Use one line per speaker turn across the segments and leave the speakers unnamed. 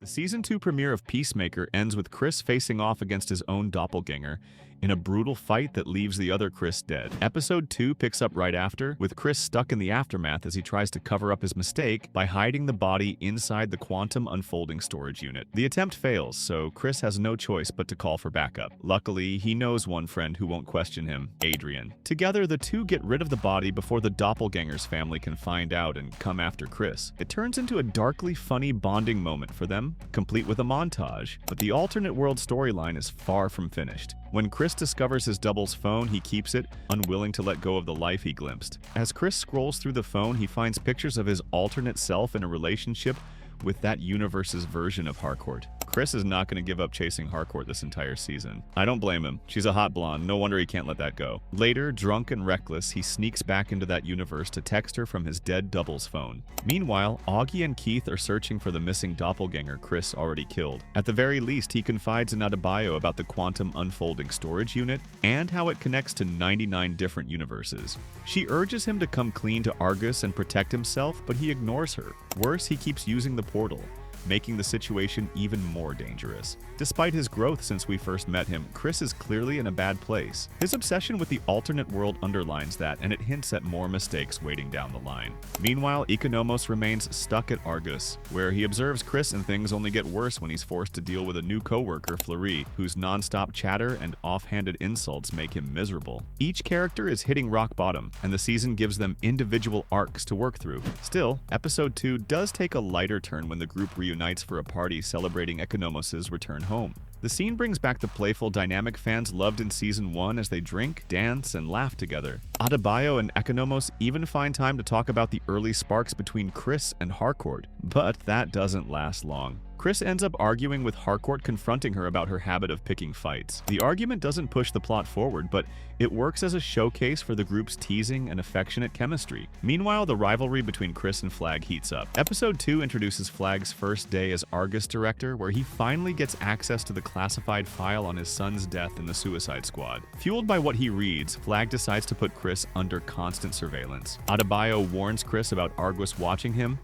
The Season 2 premiere of Peacemaker ends with Chris facing off against his own doppelganger in a brutal fight that leaves the other Chris dead. Episode 2 picks up right after, with Chris stuck in the aftermath as he tries to cover up his mistake by hiding the body inside the quantum unfolding storage unit. The attempt fails, so Chris has no choice but to call for backup. Luckily, he knows one friend who won't question him, Adrian. Together, the two get rid of the body before the doppelganger's family can find out and come after Chris. It turns into a darkly funny bonding moment for them, complete with a montage, but the alternate world storyline is far from finished. When Chris discovers his double's phone, he keeps it, unwilling to let go of the life he glimpsed. As Chris scrolls through the phone, he finds pictures of his alternate self in a relationship with that universe's version of Harcourt. Chris is not going to give up chasing Harcourt this entire season. I don't blame him. She's a hot blonde. No wonder he can't let that go. Later, drunk and reckless, he sneaks back into that universe to text her from his dead double's phone. Meanwhile, Augie and Keith are searching for the missing doppelganger Chris already killed. At the very least, he confides in Adebayo about the quantum unfolding storage unit and how it connects to 99 different universes. She urges him to come clean to Argus and protect himself, but he ignores her. Worse, he keeps using the portal, making the situation even more dangerous. Despite his growth since we first met him, Chris is clearly in a bad place. His obsession with the alternate world underlines that, and it hints at more mistakes waiting down the line. Meanwhile, Economos remains stuck at Argus, where he observes Chris and things only get worse when he's forced to deal with a new coworker, Fleury, whose non-stop chatter and offhanded insults make him miserable. Each character is hitting rock bottom, and the season gives them individual arcs to work through. Still, Episode 2 does take a lighter turn when the group reunites for a party celebrating Economos' return home. The scene brings back the playful dynamic fans loved in Season 1 as they drink, dance, and laugh together. Adebayo and Economos even find time to talk about the early sparks between Chris and Harcourt, but that doesn't last long. Chris ends up arguing with Harcourt, confronting her about her habit of picking fights. The argument doesn't push the plot forward, but it works as a showcase for the group's teasing and affectionate chemistry. Meanwhile, the rivalry between Chris and Flag heats up. Episode 2 introduces Flag's first day as Argus director, where he finally gets access to the classified file on his son's death in the Suicide Squad. Fueled by what he reads, Flag decides to put Chris under constant surveillance. Adebayo warns Chris about Argus watching him,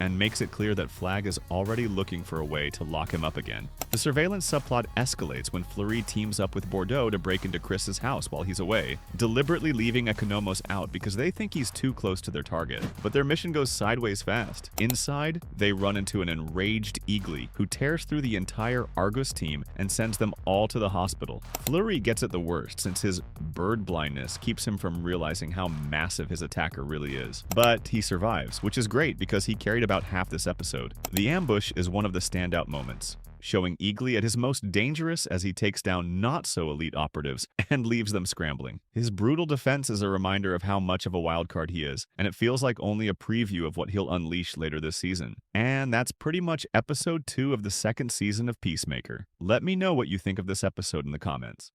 and makes it clear that Flag is already looking for a way to lock him up again. The surveillance subplot escalates when Fleury teams up with Bordeaux to break into Chris's house while he's away, deliberately leaving Economos out because they think he's too close to their target. But their mission goes sideways fast. Inside, they run into an enraged Eagly, who tears through the entire Argus team and sends them all to the hospital. Fleury gets it the worst since his bird blindness keeps him from realizing how massive his attacker really is. But he survives, which is great because he carried about half this episode. The ambush is one of the standout moments, showing Eagly at his most dangerous as he takes down not-so-elite operatives and leaves them scrambling. His brutal defense is a reminder of how much of a wildcard he is, and it feels like only a preview of what he'll unleash later this season. And that's pretty much Episode 2 of the second season of Peacemaker. Let me know what you think of this episode in the comments.